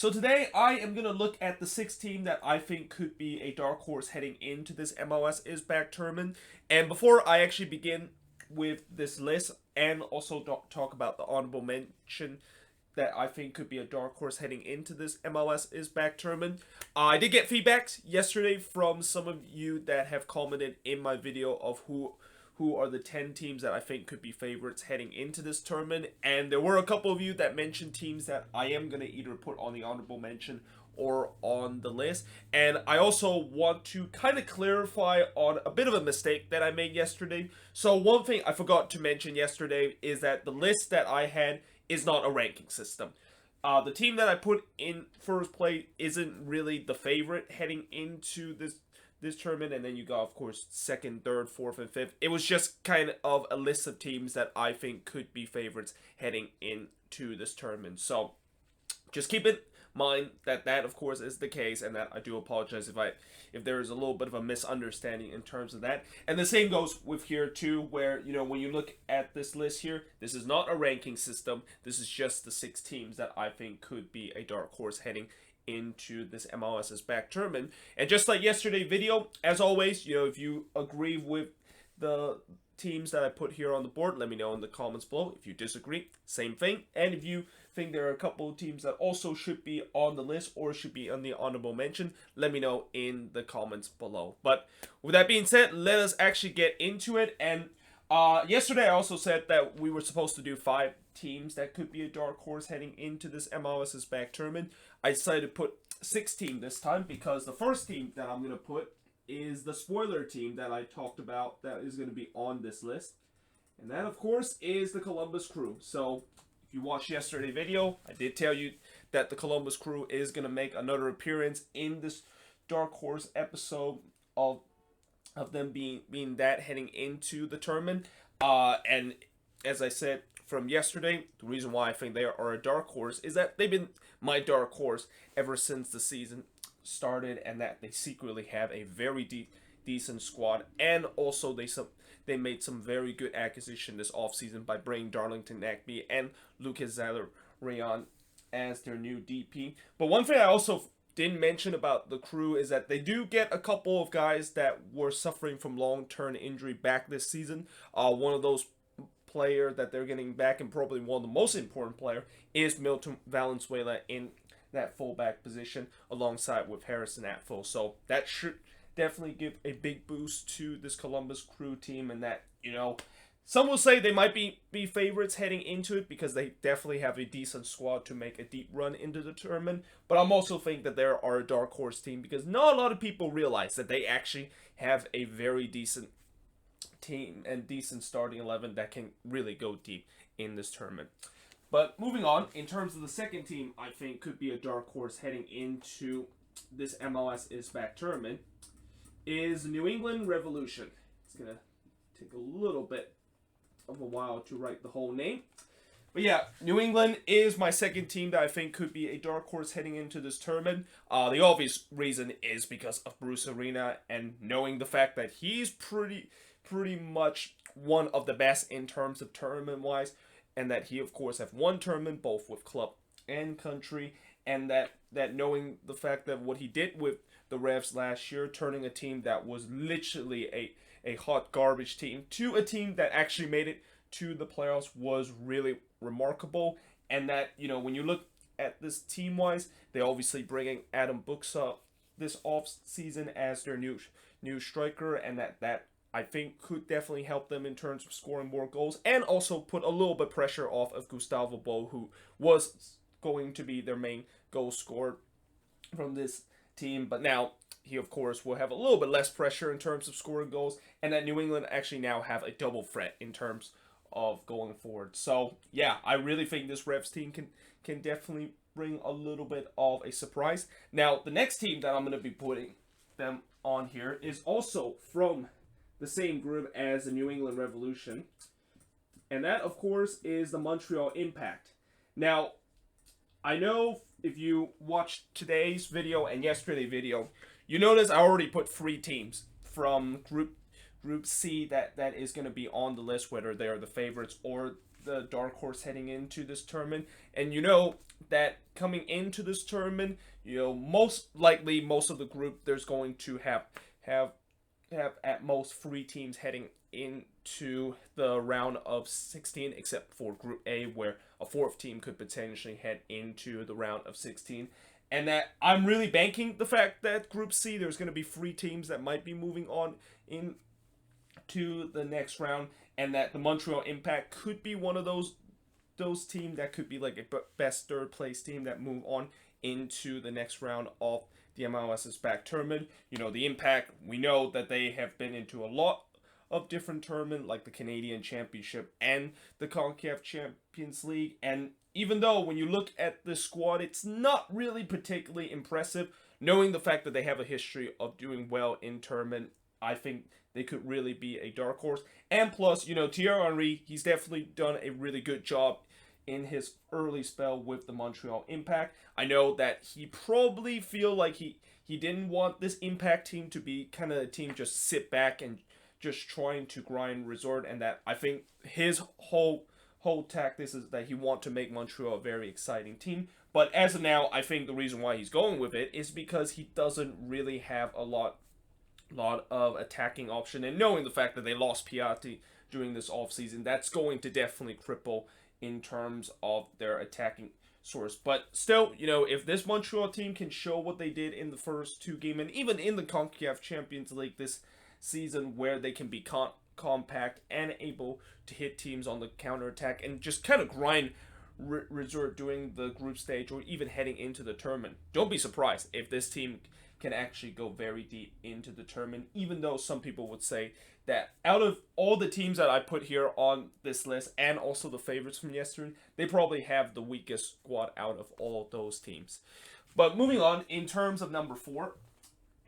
So today I am going to look at the sixth team that I think could be a dark horse heading into this MLS is back tournament. And before I actually begin with this list and also talk about the honorable mention that I think could be a dark horse heading into this MLS is back tournament, I did get feedbacks yesterday from some of you that have commented in my video of who are the 10 teams that I think could be favorites heading into this tournament. And there were a couple of you that mentioned teams that I am going to either put on the honorable mention or on the list. And I also want to kind of clarify on a bit of a mistake that I made yesterday. So one thing I forgot to mention yesterday is that the list that I had is not a ranking system. The team that I put in first place isn't really the favorite heading into this tournament, and then you got, of course, second, third, fourth, and fifth. It was just kind of a list of teams that I think could be favorites heading into this tournament. So just keep in mind that of course is the case, and that I do apologize if there is a little bit of a misunderstanding in terms of that. And the same goes with here too, where when you look at this list here, this is not a ranking system. This is just the 6 teams that I think could be a dark horse heading into this MLS's back tournament. And just like yesterday video, as always, if you agree with the teams that I put here on the board, let me know in the comments below. If you disagree, same thing. And if you think there are a couple of teams that also should be on the list or should be on the honorable mention, let me know in the comments below. But with that being said, let us actually get into it. And yesterday I also said that we were supposed to do 5 teams that could be a dark horse heading into this MLS's back tournament. I decided to put 6 teams this time because the first team that I'm going to put is the spoiler team that I talked about that is going to be on this list. And that, of course, is the Columbus Crew. So if you watched yesterday's video, I did tell you that the Columbus Crew is going to make another appearance in this dark horse episode of them being that heading into the tournament. And as I said from yesterday, the reason why I think they are a dark horse is that they've been my dark horse ever since the season started, and that they secretly have a very decent squad. And also they made some very good acquisition this offseason by bringing Darlington Nagbe and Lucas Zalarian as their new DP. But one thing I also didn't mention about the Crew is that they do get a couple of guys that were suffering from long-term injury back this season. One of those player that they're getting back, and probably one of the most important player, is Milton Valenzuela in that fullback position alongside with Harrison Atfill. So that should definitely give a big boost to this Columbus Crew team, and that, some will say they might be favorites heading into it because they definitely have a decent squad to make a deep run into the tournament. But I'm also think that they are a dark horse team because not a lot of people realize that they actually have a very decent team and decent starting 11 that can really go deep in this tournament. But moving on, in terms of the second team I think could be a dark horse heading into this MLS is back tournament is New England Revolution. It's going to take a little bit of a while to write the whole name. But yeah, New England is my second team that I think could be a dark horse heading into this tournament. The obvious reason is because of Bruce Arena, and knowing the fact that he's pretty much one of the best in terms of tournament-wise, and that he, of course, have won tournament both with club and country, and that knowing the fact that what he did with the Revs last year, turning a team that was literally a hot garbage team to a team that actually made it to the playoffs, was really remarkable. And that, when you look at this team-wise, they obviously bringing Adam Books up this off-season as their new striker, and that I think could definitely help them in terms of scoring more goals, and also put a little bit pressure off of Gustavo Bo, who was going to be their main goal scorer from this team. But now he, of course, will have a little bit less pressure in terms of scoring goals, and that New England actually now have a double threat in terms of going forward. So yeah, I really think this Revs team can definitely bring a little bit of a surprise. Now, the next team that I'm going to be putting them on here is also from the same group as the New England Revolution, and that, of course, is the Montreal Impact. Now, I know if you watched today's video and yesterday's video, you notice I already put 3 teams from Group C that is going to be on the list, whether they are the favorites or the dark horse heading into this tournament. And you know that coming into this tournament, most likely most of the group there's going to have have at most 3 teams heading into the round of 16, except for Group A, where a 4th team could potentially head into the round of 16. And that I'm really banking the fact that Group C, there's going to be 3 teams that might be moving on into the next round, and that the Montreal Impact could be one of those teams that could be like a best 3rd place team that move on into the next round of the MLS's back tournament. The Impact, we know that they have been into a lot of different tournaments, like the Canadian Championship and the CONCACAF Champions League. And even though when you look at the squad, it's not really particularly impressive, knowing the fact that they have a history of doing well in tournament, I think they could really be a dark horse. And plus, Thierry Henry, he's definitely done a really good job in his early spell with the Montreal Impact. I know that he probably feel like he didn't want this Impact team to be kind of a team just sit back and just trying to grind resort, and that I think his whole tactic is that he want to make Montreal a very exciting team. But as of now, I think the reason why he's going with it is because he doesn't really have a lot of attacking option, and knowing the fact that they lost Piatti during this offseason, that's going to definitely cripple in terms of their attacking source. But still, if this Montreal team can show what they did in the first 2 games, and even in the CONCACAF Champions League this season, where they can be compact and able to hit teams on the counterattack and just kind of grind resort during the group stage or even heading into the tournament, don't be surprised if this team can actually go very deep into the tournament, even though some people would say that out of all the teams that I put here on this list, and also the favorites from yesterday, they probably have the weakest squad out of all those teams. But moving on, in terms of number 4,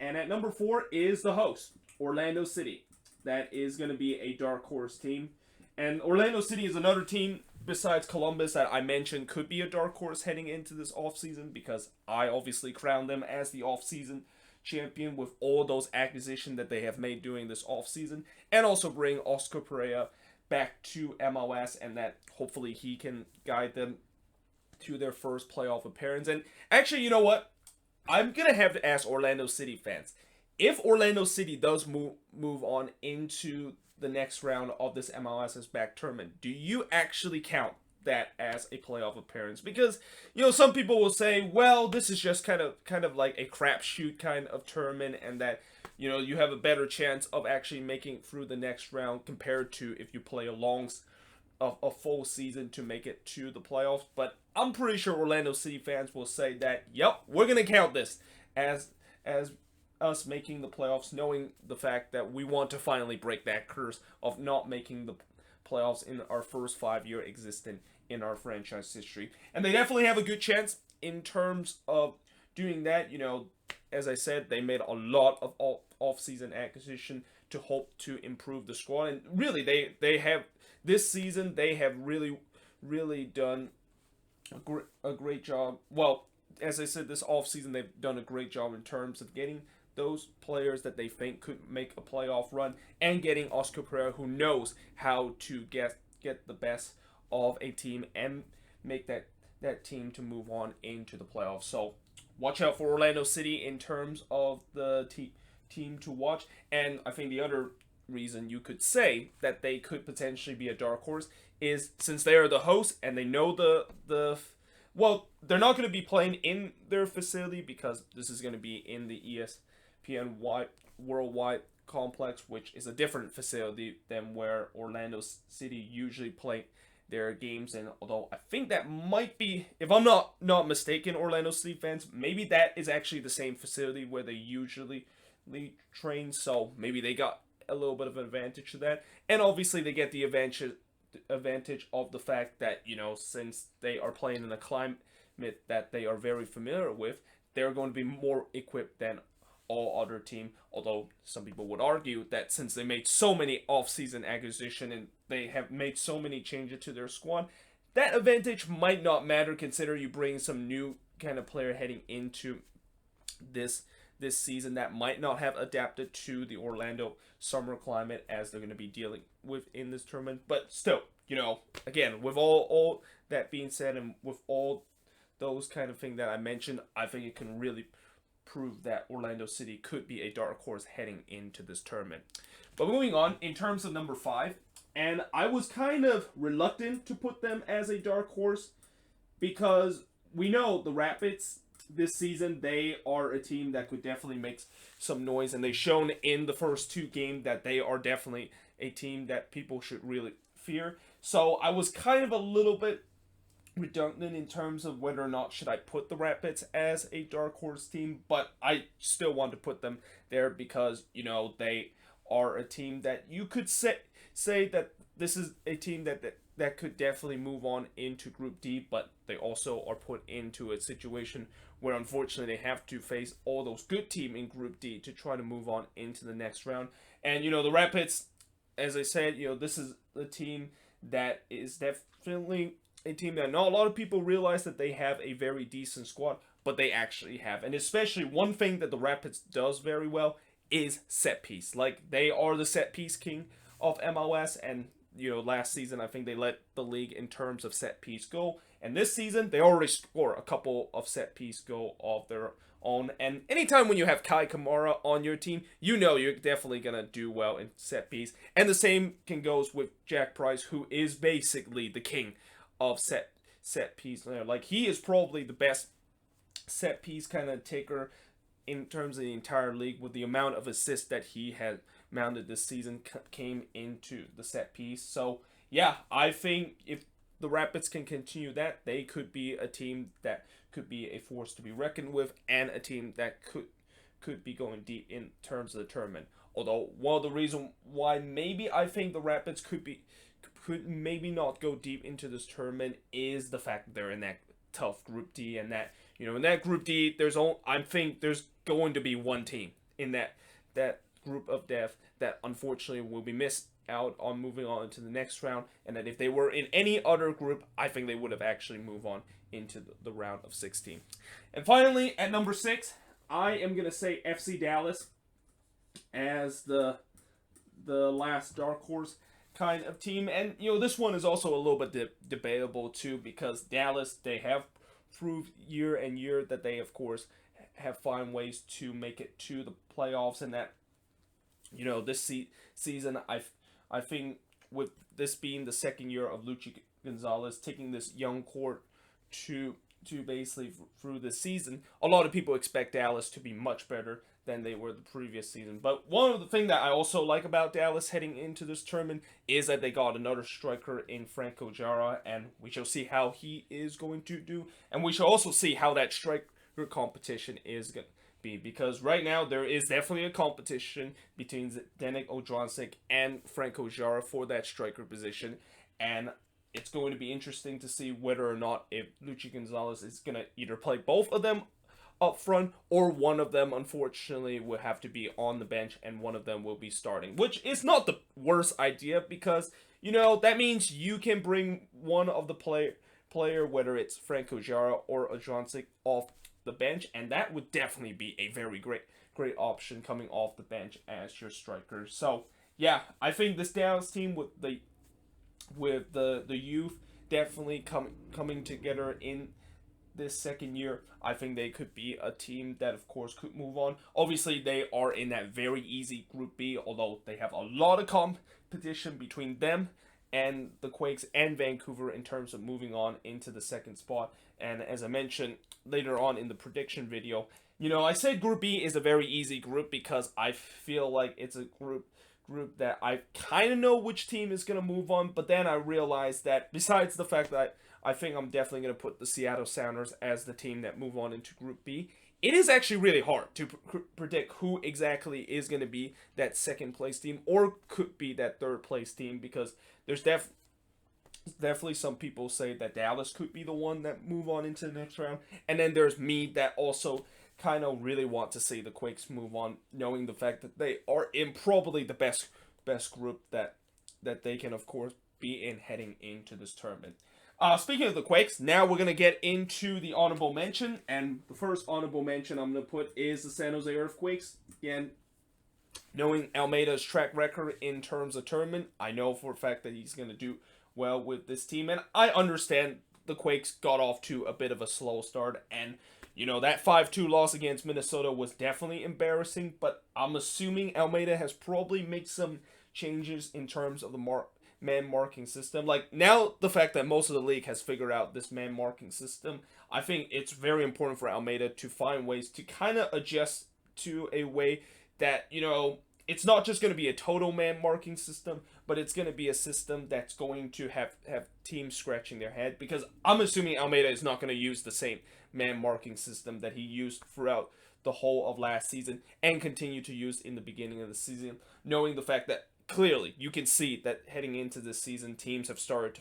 and at number 4 is the host, Orlando City. That is going to be a dark horse team. And Orlando City is another team besides Columbus that I mentioned could be a dark horse heading into this offseason, because I obviously crowned them as the offseason champion with all those acquisitions that they have made during this offseason, and also bring Oscar Pereira back to MLS, and that hopefully he can guide them to their first playoff appearance. And actually, you know what? I'm going to have to ask Orlando City fans, if Orlando City does move on into the next round of this MLS's back tournament, do you actually count that as a playoff appearance? Because some people will say, well, this is just kind of like a crapshoot kind of tournament, and that you have a better chance of actually making it through the next round compared to if you play a full season to make it to the playoffs. But I'm pretty sure Orlando City fans will say that, yep, we're gonna count this as us making the playoffs, knowing the fact that we want to finally break that curse of not making the playoffs in our first 5-year existence in our franchise history. And they definitely have a good chance in terms of doing that. As I said, they made a lot of off-season acquisition to hope to improve the squad. And really, they have, this season, they have really done a great job. Well, as I said, this offseason, they've done a great job in terms of getting those players that they think could make a playoff run, and getting Oscar Pereira, who knows how to get the best of a team and make that team to move on into the playoffs. So watch out for Orlando City in terms of the team to watch. And I think the other reason you could say that they could potentially be a dark horse is, since they are the host and they know well, they're not going to be playing in their facility, because this is going to be in the ESPN Worldwide Complex, which is a different facility than where Orlando City usually play their games. And although I think that might be, if I'm not mistaken, Orlando City fans, maybe that is actually the same facility where they usually train, so maybe they got a little bit of an advantage to that. And obviously they get the advantage of the fact that, since they are playing in a climate that they are very familiar with, they're going to be more equipped than all other team. Although some people would argue that since they made so many off-season acquisition and they have made so many changes to their squad, that advantage might not matter, consider you bring some new kind of player heading into this season that might not have adapted to the Orlando summer climate as they're going to be dealing with in this tournament. But still, again, with all that being said, and with all those kind of things that I mentioned, I think it can really prove that Orlando City could be a dark horse heading into this tournament. But moving on, in terms of number 5, and I was kind of reluctant to put them as a dark horse because we know the Rapids this season, they are a team that could definitely make some noise, and they've shown in the first 2 games that they are definitely a team that people should really fear. So I was kind of a little bit redundant in terms of whether or not should I put the Rapids as a dark horse team, but I still want to put them there because they are a team that you could say that this is a team that could definitely move on into Group D, but they also are put into a situation where unfortunately they have to face all those good teams in Group D to try to move on into the next round. And the Rapids, as I said, this is a team that is definitely a team that not a lot of people realize that they have a very decent squad, but they actually have. And especially one thing that the Rapids does very well is set piece. Like, they are the set piece king of MLS, and last season I think they led the league in terms of set piece goal, and this season they already score a couple of set piece goal of their own. And anytime when you have Kai Kamara on your team, you're definitely gonna do well in set piece. And the same can goes with Jack Price, who is basically the king of set piece. Like, he is probably the best set piece kind of taker in terms of the entire league, with the amount of assists that he had mounted this season came into the set piece. So yeah, I think if the Rapids can continue that, they could be a team that could be a force to be reckoned with, and a team that could be going deep in terms of the tournament. Although one of the reasons why maybe I think the Rapids could maybe not go deep into this tournament is the fact that they're in that tough Group D, and that in that Group D I think there's going to be one team in that group of death that unfortunately will be missed out on moving on into the next round, and that if they were in any other group, I think they would have actually moved on into the round of 16. And finally, at number 6, I am going to say FC Dallas as the last dark horse kind of team. And this one is also a little bit debatable too, because Dallas, they have proved year and year that they of course have found ways to make it to the playoffs, and that this season I think with this being the second year of Luchi Gonzalez taking this young core to basically through this season, a lot of people expect Dallas to be much better than they were the previous season. But one of the things that I also like about Dallas heading into this tournament is that they got another striker in Franco Jara, and we shall see how he is going to do, and we shall also see how that striker competition is going to be, because right now there is definitely a competition between Zdenek Odronsik and Franco Jara for that striker position, and it's going to be interesting to see whether or not if Luchi Gonzalez is going to either play both of them up front, or one of them unfortunately will have to be on the bench and one of them will be starting, which is not the worst idea, because that means you can bring one of the player, whether it's Franco Jara or Odronsik, off the bench, and that would definitely be a very great option coming off the bench as your striker. So yeah, I think this Dallas team with the youth definitely coming together in this second year, I think they could be a team that of course could move on. Obviously they are in that very easy Group B, although they have a lot of competition between them and the Quakes and Vancouver in terms of moving on into the second spot. And as I mentioned later on in the prediction video, I said Group B is a very easy group because I feel like it's a group that I kind of know which team is going to move on, but then I realized that besides the fact that I think I'm definitely going to put the Seattle Sounders as the team that move on into Group B, it is actually really hard to predict who exactly is going to be that second place team or could be that third place team, because there's definitely some people say that Dallas could be the one that move on into the next round, and then there's me that also kind of really want to see the Quakes move on, knowing the fact that they are in probably the best group that they can of course be in heading into this tournament. Speaking of the Quakes, now we're going to get into the honorable mention, and the first honorable mention I'm going to put is the San Jose Earthquakes. Again, knowing Almeida's track record in terms of tournament, I know for a fact that he's going to do well with this team. And I understand the Quakes got off to a bit of a slow start, and that 5-2 loss against Minnesota was definitely embarrassing, but I'm assuming Almeida has probably made some changes in terms of the man marking system. Like, now, the fact that most of the league has figured out this man marking system, I think it's very important for Almeida to find ways to kind of adjust to a way that, it's not just going to be a total man marking system, but it's going to be a system that's going to have teams scratching their head, because I'm assuming Almeida is not going to use the same man marking system that he used throughout the whole of last season and continue to use in the beginning of the season, knowing the fact that clearly you can see that heading into this season, teams have started to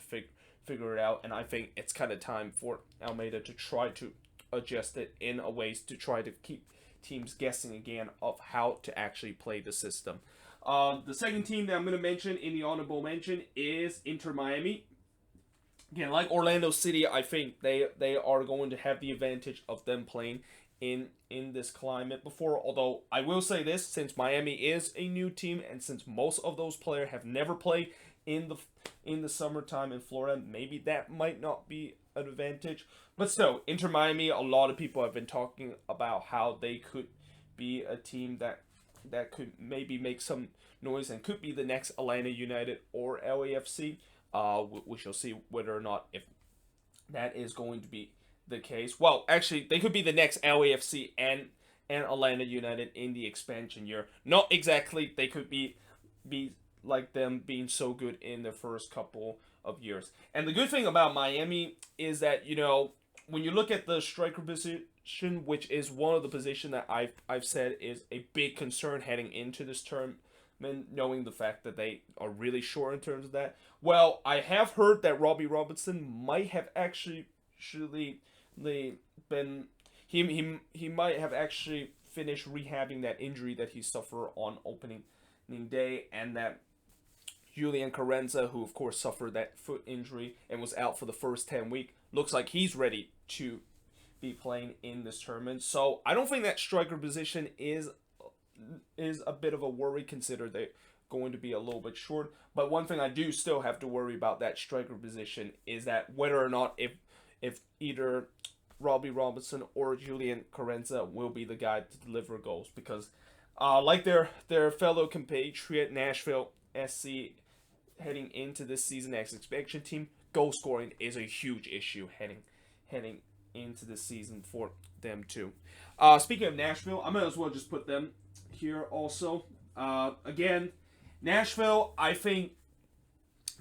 figure it out, and I think it's kind of time for Almeida to try to adjust it in a ways to try to keep teams guessing again of how to actually play the system. The second team that I'm going to mention in the honorable mention is Inter Miami. Again, like Orlando City, I think they are going to have the advantage of them playing in this climate before. Although I will say this, since Miami is a new team and since most of those players have never played in the summertime in Florida, maybe that might not be an advantage. But still, Inter Miami, a lot of people have been talking about how they could be a team that could maybe make some noise and could be the next Atlanta United or LAFC. We shall see whether or not if that is going to be the case. Well, actually, they could be the next LAFC and Atlanta United in the expansion year. Not exactly. They could be like them being so good in their first couple of years. And the good thing about Miami is that, when you look at the striker position, which is one of the positions that I've said is a big concern heading into this tournament, knowing the fact that they are really short in terms of that. Well, I have heard that Robbie Robertson might have actually been he might have actually finished rehabbing that injury that he suffered on opening day, and that Julian Carranza, who of course suffered that foot injury and was out for the first 10 weeks, looks like he's ready to be playing in this tournament. So I don't think that striker position is a bit of a worry, consider they're going to be a little bit short. But one thing I do still have to worry about that striker position is that whether or not if either Robbie Robinson or Julian Carranza will be the guy to deliver goals, because like their fellow compatriot Nashville SC heading into this season as expansion team, goal scoring is a huge issue heading into this season for them too. Speaking of Nashville, I might as well just put them here also. Again, Nashville, I think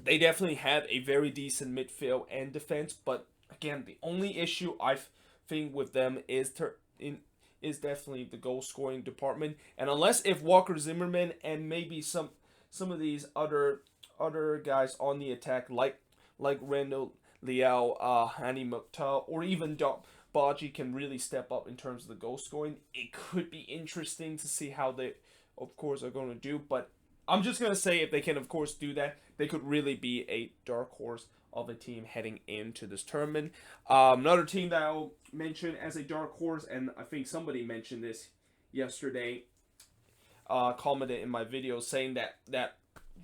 they definitely have a very decent midfield and defense, but again, the only issue I think with them is definitely the goal scoring department. And unless if Walker Zimmerman and maybe some of these other guys on the attack like Randall Leal, Hani Mukhtar, or even Baji can really step up in terms of the goal scoring, it could be interesting to see how they, of course, are going to do. But I'm just going to say if they can, of course, do that, they could really be a dark horse of a team heading into this tournament. Another team that I'll mention as a dark horse, and I think somebody mentioned this yesterday, commented in my video saying that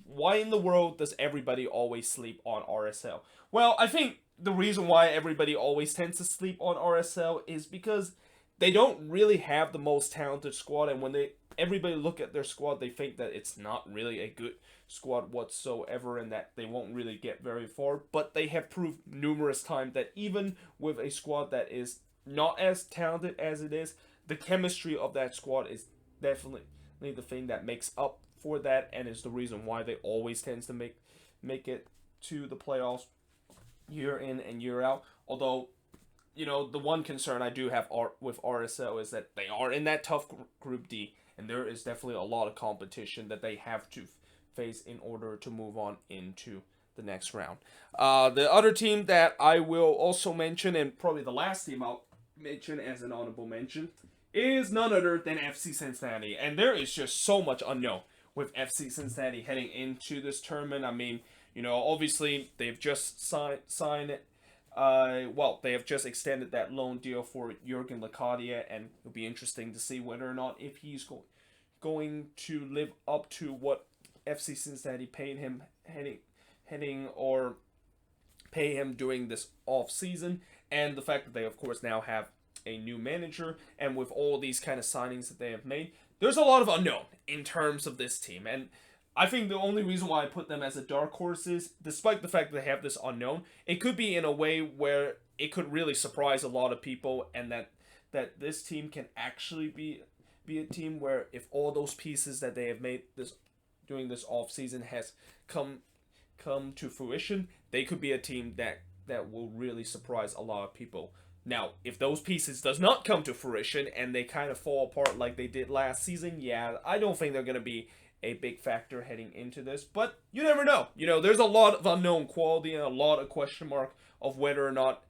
why in the world does everybody always sleep on RSL? Well, I think the reason why everybody always tends to sleep on RSL is because they don't really have the most talented squad, and when everybody look at their squad, they think that it's not really a good squad whatsoever and that they won't really get very far. But they have proved numerous times that even with a squad that is not as talented as it is, the chemistry of that squad is definitely the thing that makes up for that, and is the reason why they always tends to make it to the playoffs year in and year out. Although, the one concern I do have with RSL is that they are in that tough Group D, and there is definitely a lot of competition that they have to face in order to move on into the next round. The other team that I will also mention, and probably the last team I'll mention as an honorable mention, is none other than FC Cincinnati. And there is just so much unknown with FC Cincinnati heading into this tournament. I mean, obviously they've just signed it. They have just extended that loan deal for Jurgen Locadia, and it'll be interesting to see whether or not if he's going to live up to what FC Cincinnati paid him heading, or pay him during this off season, and the fact that they of course now have a new manager, and with all these kind of signings that they have made, there's a lot of unknown in terms of this team. And I think the only reason why I put them as a dark horse is, despite the fact that they have this unknown, it could be in a way where it could really surprise a lot of people, and that this team can actually be a team where, if all those pieces that they have made this during this off season has come to fruition, they could be a team that will really surprise a lot of people. Now, if those pieces does not come to fruition and they kind of fall apart like they did last season, yeah, I don't think they're going to be a big factor heading into this, but you never know. You know, there's a lot of unknown quality and a lot of question mark of whether or not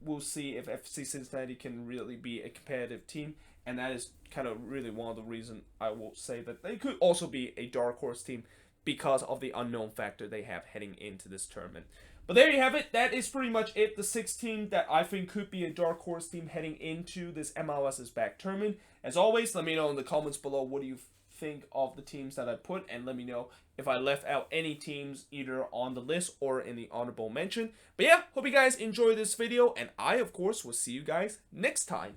we'll see if FC Cincinnati can really be a competitive team, and that is kind of really one of the reasons I will say that they could also be a dark horse team because of the unknown factor they have heading into this tournament. But there you have it. That is pretty much it. The 6 team that I think could be a dark horse team heading into this MLS is Back tournament. As always, let me know in the comments below what do you think of the teams that I put, and let me know if I left out any teams either on the list or in the honorable mention. But yeah, hope you guys enjoyed this video, and I of course will see you guys next time.